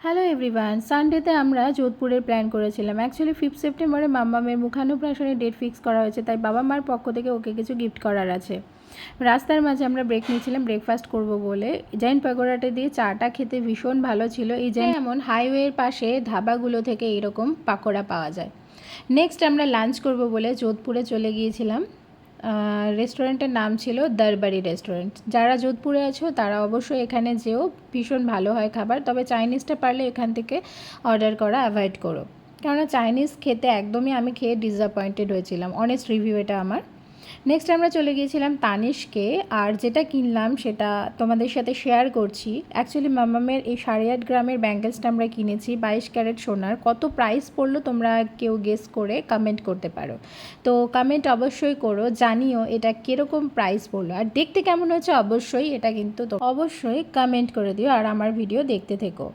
Hello everyone, সানডেতে আমরা যোধপুরের plan করেছিলাম। Actually 5 সেপ্টেম্বরে মাম্মামের মুখান্নপ্রাশনের ডেট ফিক্স করা হয়েছে, তাই বাবা মার পক্ষ থেকে ওকে কিছু গিফট করার আছে। রাস্তার মাঝে আমরা ব্রেক নিয়েছিলাম ব্রেকফাস্ট করব বলে। জৈন পাকোড়াটা দিয়ে চাটা খেতে ভীষণ ভালো ছিল। এই যে এমন হাইওয়ের পাশে ধাবাগুলো থেকে এরকম পাকোড়া পাওয়া যায়। নেক্সট আমরা লাঞ্চ করব বলে যোধপুরে চলে গিয়েছিলাম। রেস্টুরেন্টের নাম ছিল দরবারি রেস্টুরেন্ট। যারা যোধপুরে আছো তারা অবশ্যই এখানে যেও, ভীষণ ভালো হয় খাবার। তবে চাইনিজটা পারলে এখান থেকে অর্ডার করা অ্যাভয়েড করো, কেননা চাইনিজ খেতে একদমই আমি খেয়ে ডিসঅ্যাপয়েন্টেড হয়েছিলাম। অনেস্ট রিভিউ এটা আমার। নেক্সট আমরা চলে গিয়েছিলাম তানিশকে, আর যেটা কিনলাম সেটা তোমাদের সাথে শেয়ার করছি। অ্যাকচুয়ালি মামামের এই 8.5 গ্রামের ব্যাঙ্গেলসটা আমরা কিনেছি 22 ক্যারেট সোনার। কত প্রাইস পড়লো তোমরা কেউ গেস করে কমেন্ট করতে পারো। তো কমেন্ট অবশ্যই করো, জানিও এটা কীরকম প্রাইস পড়লো আর দেখতে কেমন হয়েছে। অবশ্যই এটা কিন্তু অবশ্যই কমেন্ট করে দিও আর আমার ভিডিও দেখতে থেকো।